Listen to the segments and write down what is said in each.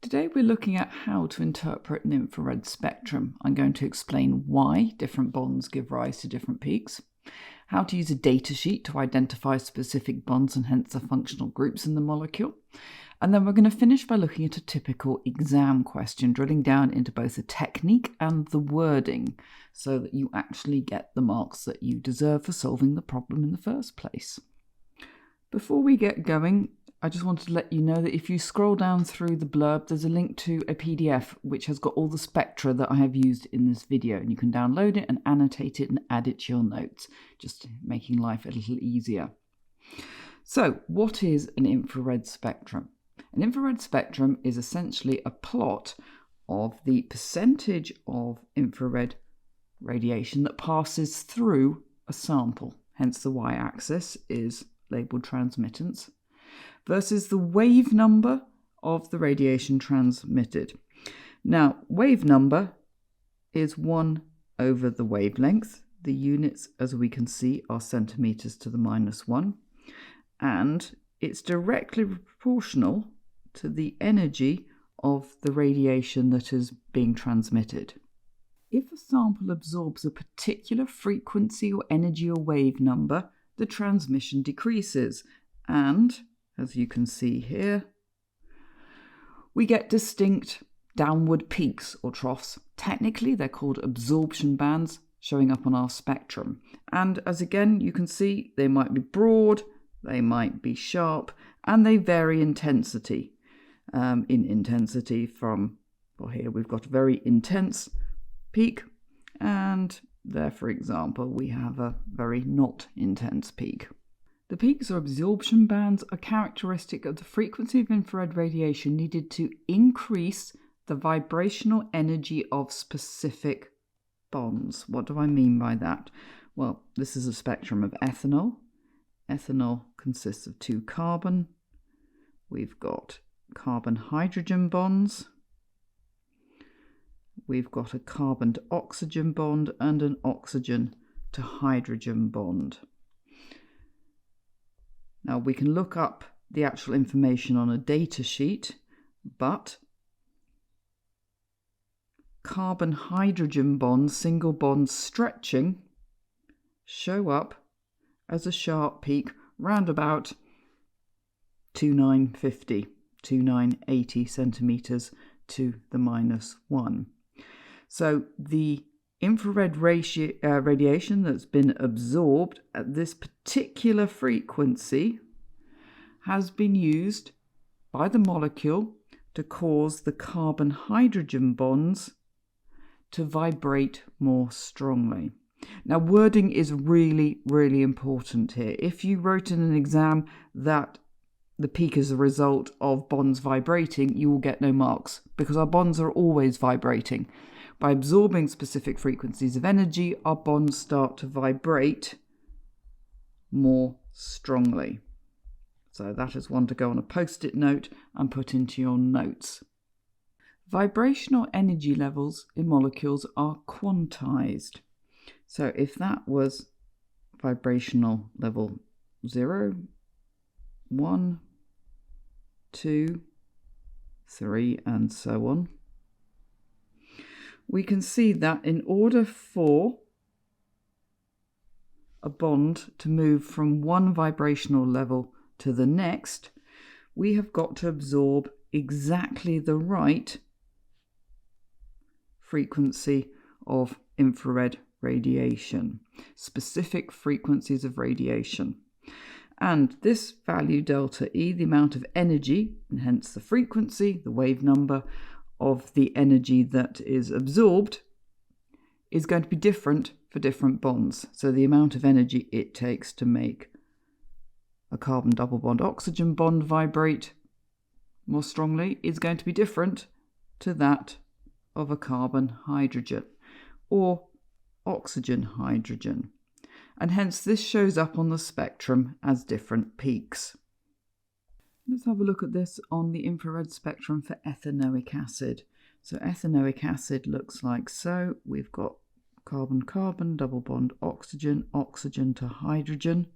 Today we're looking at how to interpret an infrared spectrum. I'm going to explain why different bonds give rise to different peaks, how to use a datasheet to identify specific bonds and hence the functional groups in the molecule, and then we're going to finish by looking at a typical exam question, drilling down into both the technique and the wording so that you actually get the marks that you deserve for solving the problem in the first place. Before we get going, I just wanted to let you know that if you scroll down through the blurb, there's a link to a PDF which has got all the spectra that I have used in this video, and you can download it and annotate it and add it to your notes, just making life a little easier. So, what is an infrared spectrum? An infrared spectrum is essentially a plot of the percentage of infrared radiation that passes through a sample, hence the y-axis is labelled transmittance, versus the wave number of the radiation transmitted. Now, wave number is 1 over the wavelength. The units, as we can see, are centimetres to the -1. And it's directly proportional to the energy of the radiation that is being transmitted. If a sample absorbs a particular frequency or energy or wave number, the transmission decreases, and as you can see here, we get distinct downward peaks or troughs. Technically, they're called absorption bands showing up on our spectrum. And as again, you can see, they might be broad, they might be sharp, and they vary in intensity from, well, here we've got a very intense peak, and there, for example, we have a very not intense peak. The peaks or absorption bands are characteristic of the frequency of infrared radiation needed to increase the vibrational energy of specific bonds. What do I mean by that? Well, this is a spectrum of ethanol. Ethanol consists of 2 carbon. We've got carbon-hydrogen bonds. We've got a carbon to oxygen bond and an oxygen to hydrogen bond. Now, we can look up the actual information on a data sheet, but carbon-hydrogen bonds, single bonds stretching, show up as a sharp peak round about 2950, 2980 centimetres to the -1. So the infrared radiation that's been absorbed at this particular frequency has been used by the molecule to cause the carbon-hydrogen bonds to vibrate more strongly. Now, wording is really, really important here. If you wrote in an exam that the peak is a result of bonds vibrating, you will get no marks because our bonds are always vibrating. By absorbing specific frequencies of energy, our bonds start to vibrate more strongly. So that is one to go on a post-it note and put into your notes. Vibrational energy levels in molecules are quantized. So if that was vibrational level 0, 1, 2, 3, and so on, we can see that in order for a bond to move from one vibrational level to the next, we have got to absorb exactly the right frequency of infrared radiation, specific frequencies of radiation. And this value delta E, the amount of energy, and hence the frequency, the wave number of the energy that is absorbed, is going to be different for different bonds. So the amount of energy it takes to make a carbon double bond oxygen bond vibrate more strongly is going to be different to that of a carbon hydrogen or oxygen hydrogen. And hence this shows up on the spectrum as different peaks. Let's have a look at this on the infrared spectrum for ethanoic acid. So ethanoic acid looks like so. We've got carbon-carbon, double bond oxygen, oxygen to hydrogen,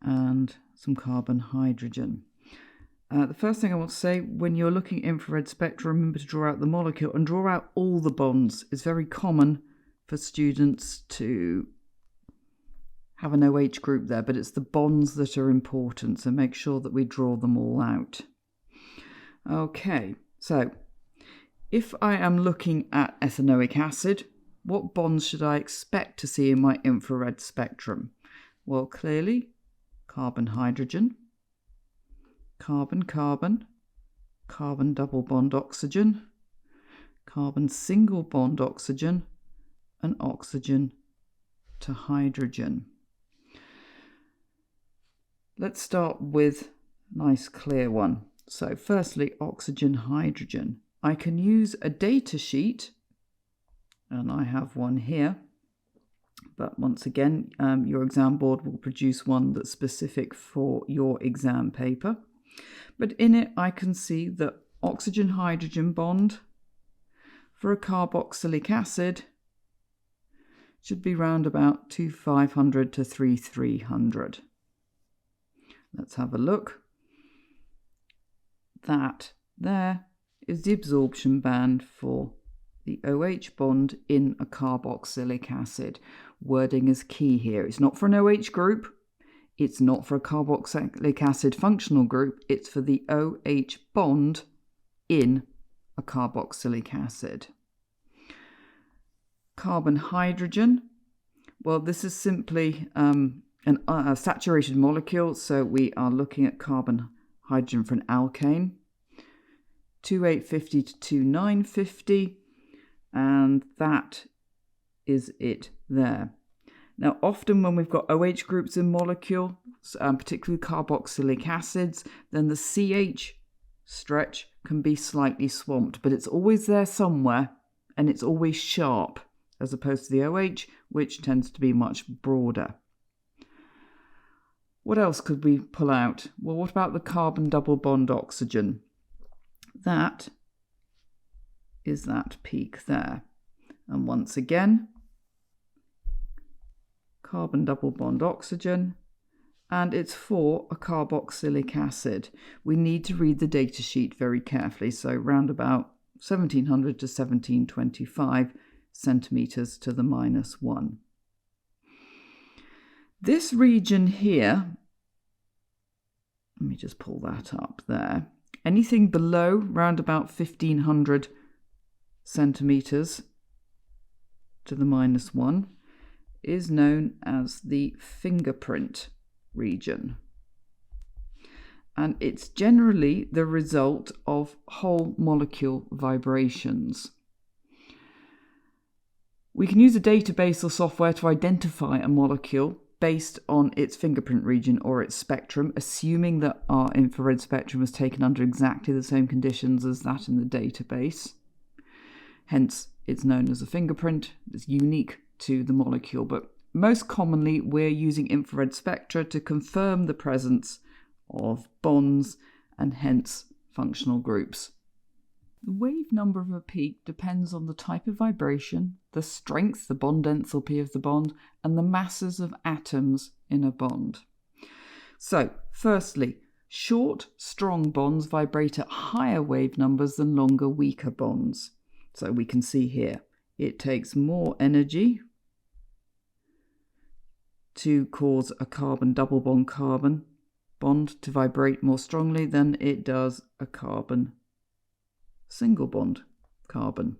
and some carbon-hydrogen. The first thing I want to say, when you're looking at infrared spectra, remember to draw out the molecule and draw out all the bonds. It's very common for students to have an OH group there, but it's the bonds that are important, so make sure that we draw them all out. Okay, so if I am looking at ethanoic acid, what bonds should I expect to see in my infrared spectrum? Well, clearly, carbon-hydrogen, carbon-carbon, carbon double bond oxygen, carbon single bond oxygen, and oxygen to hydrogen. Let's start with a nice clear one. So firstly, oxygen-hydrogen. I can use a data sheet, and I have one here, but once again, your exam board will produce one that's specific for your exam paper. But in it, I can see the oxygen-hydrogen bond for a carboxylic acid should be round about 2500 to 3300. Let's have a look. That there is the absorption band for the OH bond in a carboxylic acid. Wording is key here. It's not for an OH group. It's not for a carboxylic acid functional group. It's for the OH bond in a carboxylic acid. Carbon-hydrogen. Well, this is simply a saturated molecule, so we are looking at carbon-hydrogen for an alkane. 2850 to 2950, and that is it there. Now, often when we've got OH groups in molecule, particularly carboxylic acids, then the CH stretch can be slightly swamped, but it's always there somewhere, and it's always sharp, as opposed to the OH, which tends to be much broader. What else could we pull out? Well, what about the carbon double bond oxygen? That is that peak there. And once again, carbon double bond oxygen, and it's for a carboxylic acid. We need to read the data sheet very carefully, so round about 1700 to 1725 centimeters to the -1. This region here, let me just pull that up there. Anything below round about 1500 centimeters to the -1 is known as the fingerprint region. And it's generally the result of whole molecule vibrations. We can use a database or software to identify a molecule based on its fingerprint region or its spectrum, assuming that our infrared spectrum was taken under exactly the same conditions as that in the database. Hence, it's known as a fingerprint. It's unique to the molecule, but most commonly we're using infrared spectra to confirm the presence of bonds and hence functional groups. The wave number of a peak depends on the type of vibration, the strength, the bond enthalpy of the bond, and the masses of atoms in a bond. So, firstly, short, strong bonds vibrate at higher wave numbers than longer, weaker bonds. So we can see here, it takes more energy to cause a carbon double bond carbon bond to vibrate more strongly than it does a carbon single bond carbon.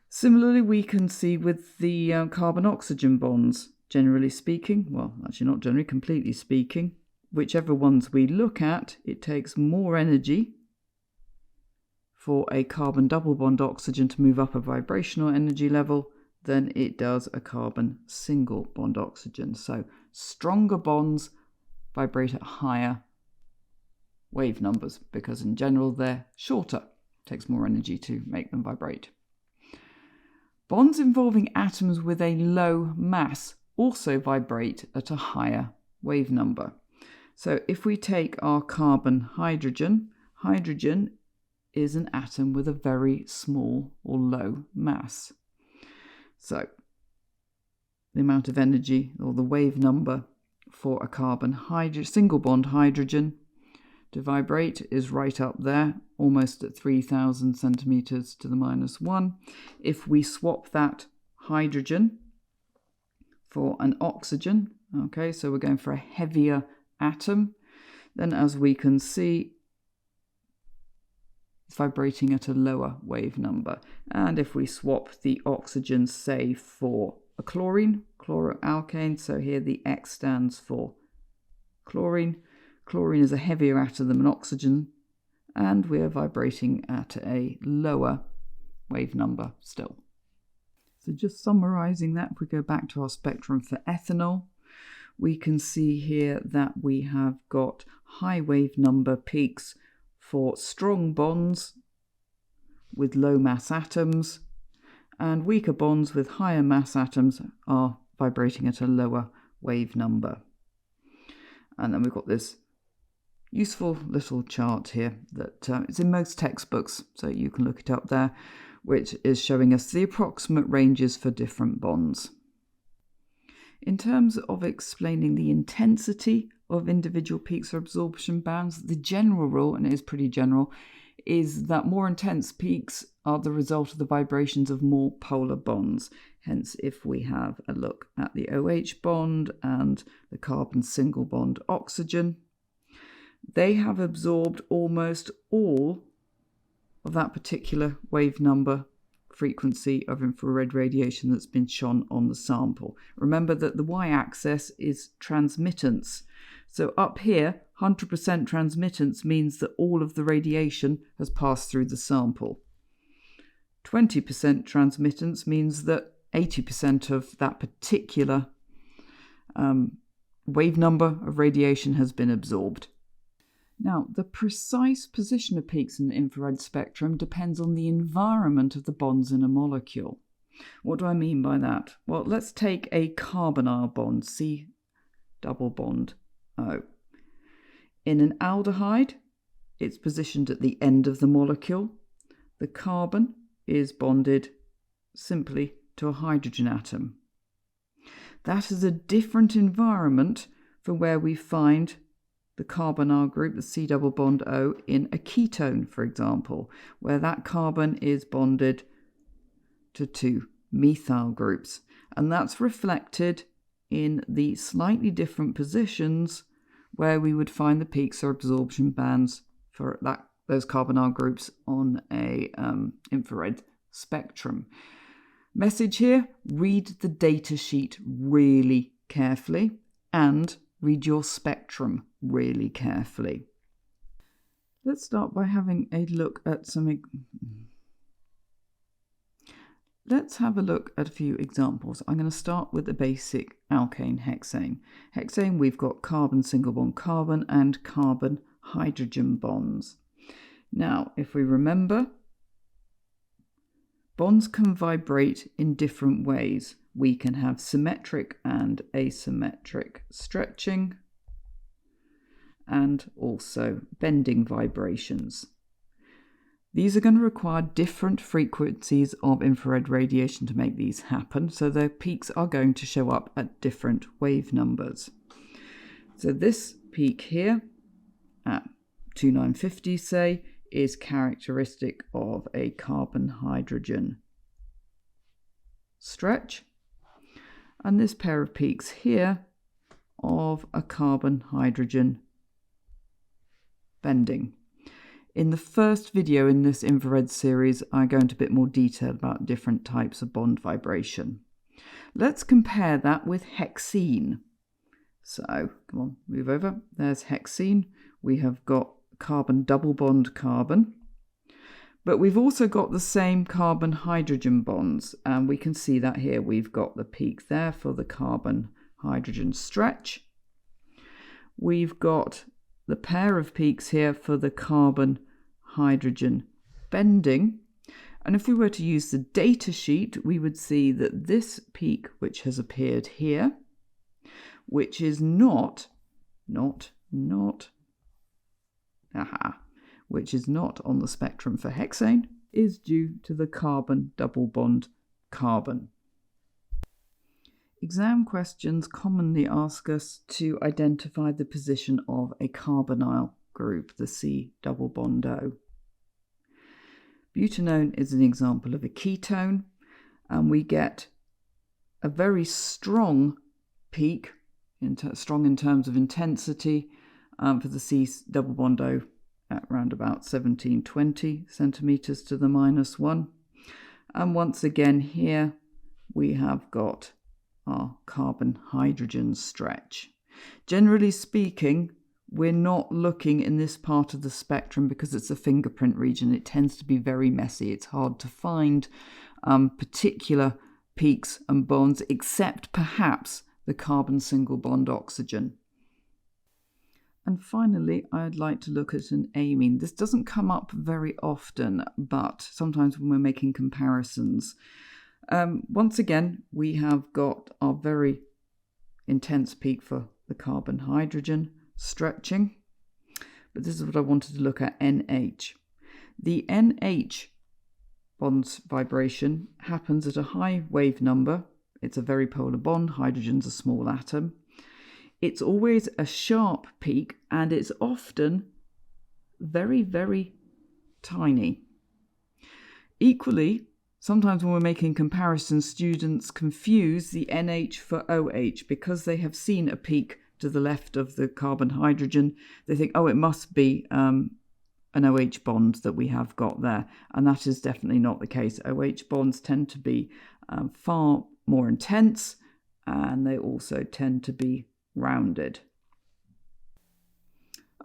Similarly, we can see with the carbon-oxygen bonds, generally speaking, well, actually not generally, completely speaking, whichever ones we look at, it takes more energy for a carbon double bond oxygen to move up a vibrational energy level than it does a carbon single bond oxygen. So stronger bonds vibrate at higher wave numbers because in general they're shorter. It takes more energy to make them vibrate. Bonds involving atoms with a low mass also vibrate at a higher wave number. So if we take our carbon-hydrogen, hydrogen is an atom with a very small or low mass. So the amount of energy or the wave number for a carbon single bond hydrogen to vibrate is right up there, almost at 3,000 centimeters to the -1. If we swap that hydrogen for an oxygen, okay, so we're going for a heavier atom, then as we can see, it's vibrating at a lower wave number. And if we swap the oxygen, say, for a chlorine, chloroalkane, so here the X stands for chlorine. Chlorine is a heavier atom than oxygen, and we are vibrating at a lower wave number still. So just summarizing that, if we go back to our spectrum for ethanol, we can see here that we have got high wave number peaks for strong bonds with low mass atoms, and weaker bonds with higher mass atoms are vibrating at a lower wave number. And then we've got this useful little chart here that is in most textbooks, so you can look it up there, which is showing us the approximate ranges for different bonds. In terms of explaining the intensity of individual peaks or absorption bands, the general rule, and it is pretty general, is that more intense peaks are the result of the vibrations of more polar bonds. Hence, if we have a look at the OH bond and the carbon single bond oxygen, they have absorbed almost all of that particular wave number frequency of infrared radiation that's been shone on the sample. Remember that the y-axis is transmittance. So up here, 100% transmittance means that all of the radiation has passed through the sample. 20% transmittance means that 80% of that particular wave number of radiation has been absorbed. Now, the precise position of peaks in the infrared spectrum depends on the environment of the bonds in a molecule. What do I mean by that? Well, let's take a carbonyl bond, C double bond O. In an aldehyde, it's positioned at the end of the molecule. The carbon is bonded simply to a hydrogen atom. That is a different environment from where we find the carbonyl group, the C double bond O, in a ketone, for example, where that carbon is bonded to two methyl groups. And that's reflected in the slightly different positions where we would find the peaks or absorption bands for those carbonyl groups on a infrared spectrum. Message here, read the data sheet really carefully and read your spectrum really carefully. Let's start by having a look at Let's have a look at a few examples. I'm going to start with the basic alkane hexane. Hexane, we've got carbon single bond carbon and carbon hydrogen bonds. Now, if we remember, bonds can vibrate in different ways. We can have symmetric and asymmetric stretching and also bending vibrations. These are going to require different frequencies of infrared radiation to make these happen, so their peaks are going to show up at different wave numbers. So this peak here at 2950, say, is characteristic of a carbon-hydrogen stretch, and this pair of peaks here of a carbon-hydrogen bending. In the first video in this infrared series, I go into a bit more detail about different types of bond vibration. Let's compare that with hexene. So, come on, move over. There's hexene. We have got carbon double bond carbon, but we've also got the same carbon hydrogen bonds, and we can see that here we've got the peak there for the carbon hydrogen stretch. We've got the pair of peaks here for the carbon hydrogen bending, and if we were to use the data sheet, we would see that this peak, which has appeared here, which is which is not on the spectrum for hexane, is due to the carbon double bond carbon. Exam questions commonly ask us to identify the position of a carbonyl group, the C double bond O. Butanone is an example of a ketone, and we get a very strong peak, strong in terms of intensity, for the C double bond O at around about 1720 centimeters to the -1. And once again here we have got our carbon-hydrogen stretch. Generally speaking, we're not looking in this part of the spectrum because it's a fingerprint region. It tends to be very messy. It's hard to find particular peaks and bonds, except perhaps the carbon single bond oxygen. And finally, I'd like to look at an amine. This doesn't come up very often, but sometimes when we're making comparisons. Once again, we have got our very intense peak for the carbon-hydrogen stretching. But this is what I wanted to look at, NH. The NH bonds vibration happens at a high wave number. It's a very polar bond. Hydrogen's a small atom. It's always a sharp peak, and it's often very, very tiny. Equally, sometimes when we're making comparisons, students confuse the NH for OH because they have seen a peak to the left of the carbon-hydrogen. They think, oh, it must be an OH bond that we have got there. And that is definitely not the case. OH bonds tend to be far more intense, and they also tend to be rounded.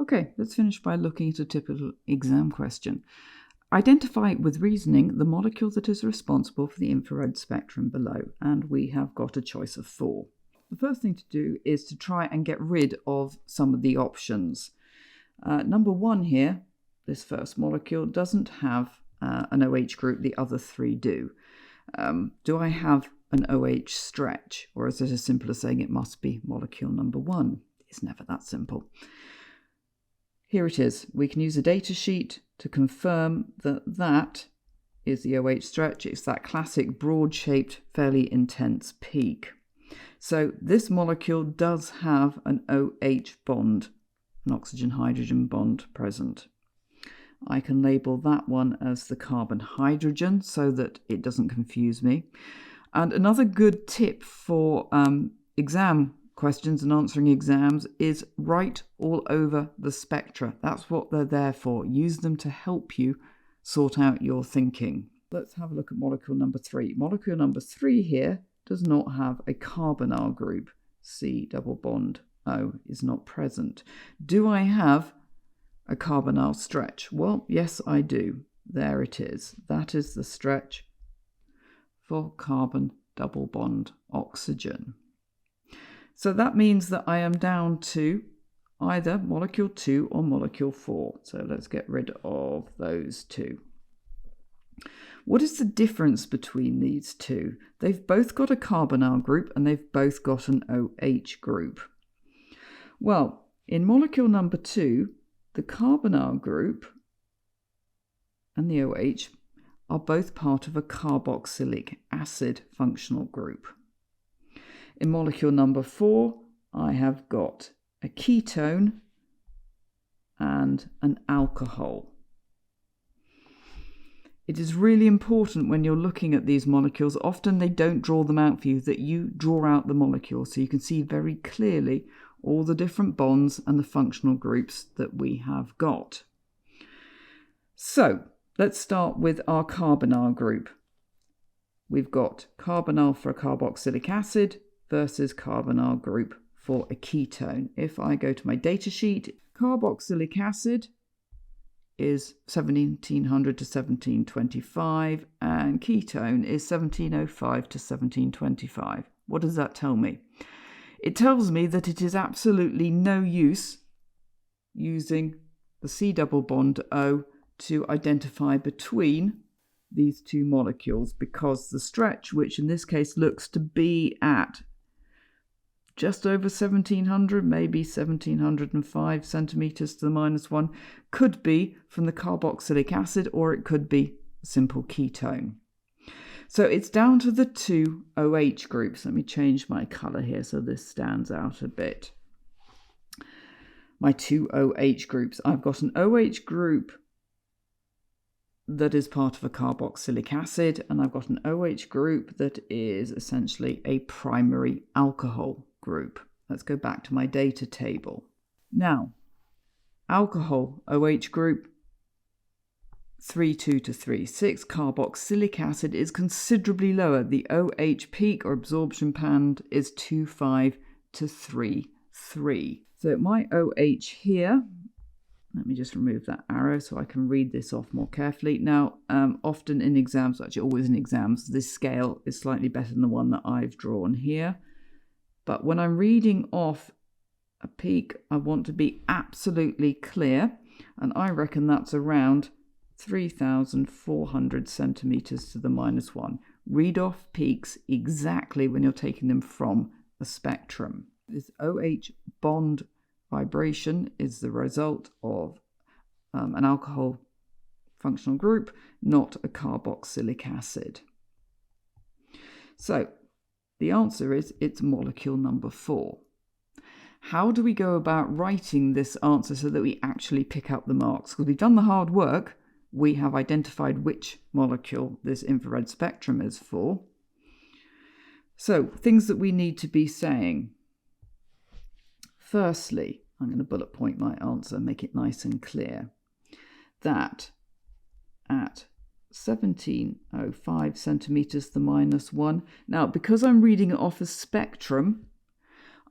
Okay, let's finish by looking at a typical exam question. Identify with reasoning the molecule that is responsible for the infrared spectrum below, and we have got a choice of 4. The first thing to do is to try and get rid of some of the options. Number 1 here, this first molecule, doesn't have an OH group, the other 3 do. Do I have an OH stretch, or is it as simple as saying it must be molecule number 1? It's never that simple. Here it is. We can use a data sheet to confirm that that is the OH stretch. It's that classic broad-shaped, fairly intense peak. So this molecule does have an OH bond, an oxygen-hydrogen bond present. I can label that one as the carbon-hydrogen so that it doesn't confuse me. And another good tip for exam questions and answering exams is write all over the spectra. That's what they're there for. Use them to help you sort out your thinking. Let's have a look at molecule number 3. Molecule number 3 here does not have a carbonyl group. C double bond O is not present. Do I have a carbonyl stretch? Well, yes, I do. There it is. That is the stretch for carbon double bond oxygen. So that means that I am down to either molecule 2 or molecule 4. So let's get rid of those 2. What is the difference between these 2? They've both got a carbonyl group and they've both got an OH group. Well, in molecule number 2, the carbonyl group and the OH are both part of a carboxylic acid functional group. In molecule number 4, I have got a ketone and an alcohol. It is really important when you're looking at these molecules, often they don't draw them out for you, that you draw out the molecule so you can see very clearly all the different bonds and the functional groups that we have got. So, let's start with our carbonyl group. We've got carbonyl for a carboxylic acid versus carbonyl group for a ketone. If I go to my data sheet, carboxylic acid is 1700 to 1725 and ketone is 1705 to 1725. What does that tell me? It tells me that it is absolutely no use using the C double bond O to identify between these 2 molecules, because the stretch, which in this case looks to be at just over 1700, maybe 1705 centimeters to the -1, could be from the carboxylic acid or it could be a simple ketone. So it's down to the 2 OH groups. Let me change my colour here so this stands out a bit. my two OH groups. I've got an OH group that is part of a carboxylic acid, and I've got an OH group that is essentially a primary alcohol group. Let's go back to my data table. Now, alcohol OH group 3,2 to 3,6. Carboxylic acid is considerably lower. The OH peak or absorption band is 2,5 to 3,3. So my OH here, let me just remove that arrow so I can read this off more carefully. Now, often in exams, actually always in exams, this scale is slightly better than the one that I've drawn here. But when I'm reading off a peak, I want to be absolutely clear. And I reckon that's around 3,400 centimeters to the -1. Read off peaks exactly when you're taking them from a spectrum. This OH bond vibration is the result of an alcohol functional group, not a carboxylic acid. So the answer is it's molecule number 4. How do we go about writing this answer so that we actually pick up the marks? Because we've done the hard work. We have identified which molecule this infrared spectrum is for. So, things that we need to be saying. Firstly, I'm going to bullet point my answer, make it nice and clear, that at 1705 centimeters to the -1. Now, because I'm reading it off a spectrum,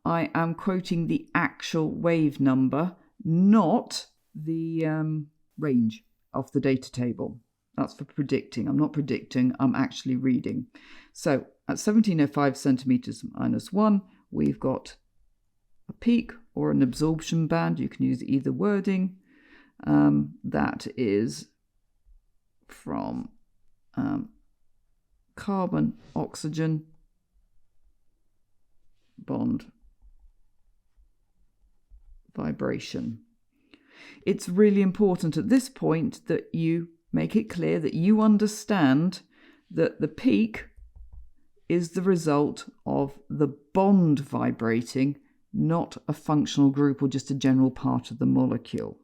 I am quoting the actual wave number, not the range of the data table. That's for predicting. I'm not predicting, I'm actually reading. So at 1705 centimeters -1, we've got a peak or an absorption band. You can use either wording. That is from carbon, oxygen, bond, vibration. It's really important at this point that you make it clear that you understand that the peak is the result of the bond vibrating, not a functional group or just a general part of the molecule.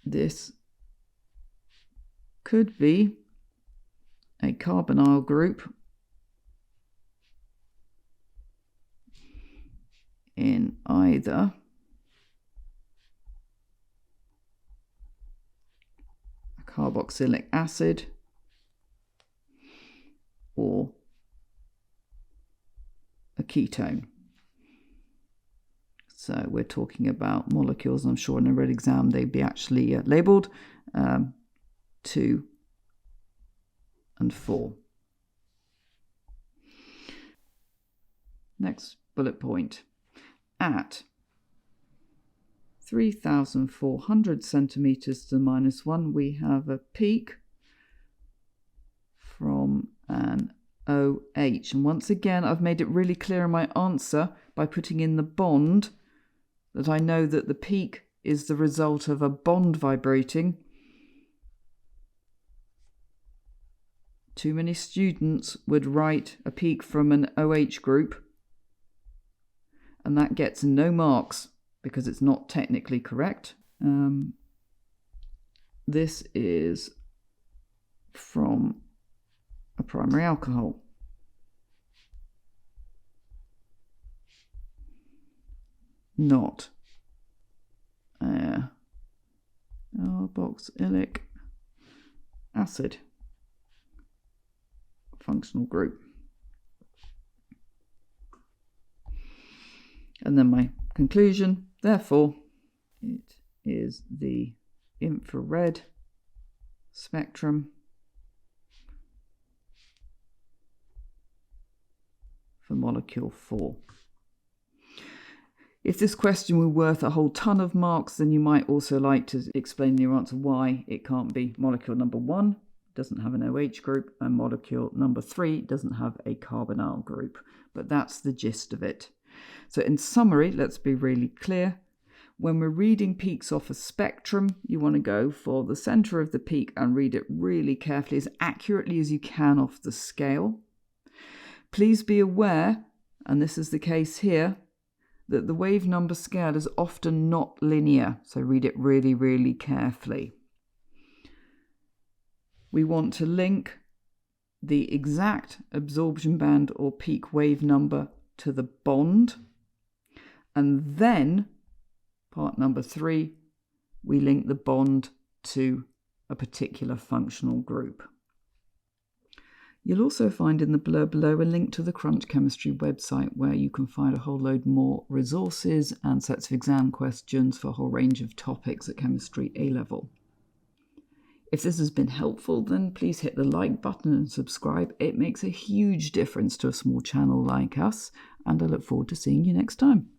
This could be a carbonyl group in either a carboxylic acid or a ketone. So we're talking about molecules, I'm sure in a real exam they'd be actually labelled 2 and 4. Next bullet point. At 3,400 centimeters to the -1, we have a peak from an OH. And once again, I've made it really clear in my answer by putting in the bond that I know that the peak is the result of a bond vibrating. Too many students would write a peak from an OH group, and that gets no marks because it's not technically correct. This is from a primary alcohol. Not a carboxylic acid functional group. And then my conclusion, therefore, it is the infrared spectrum for molecule 4. If this question were worth a whole ton of marks, then you might also like to explain in your answer why it can't be molecule number 1, doesn't have an OH group, and molecule number 3 doesn't have a carbonyl group. But that's the gist of it. So in summary, let's be really clear. When we're reading peaks off a spectrum, you want to go for the center of the peak and read it really carefully, as accurately as you can off the scale. Please be aware, and this is the case here, that the wave number scale is often not linear, so read it really, really carefully. We want to link the exact absorption band or peak wave number to the bond, and then part number 3, we link the bond to a particular functional group. You'll also find in the blurb below a link to the Crunch Chemistry website, where you can find a whole load more resources and sets of exam questions for a whole range of topics at Chemistry A-level. If this has been helpful, then please hit the like button and subscribe. It makes a huge difference to a small channel like us, and I look forward to seeing you next time.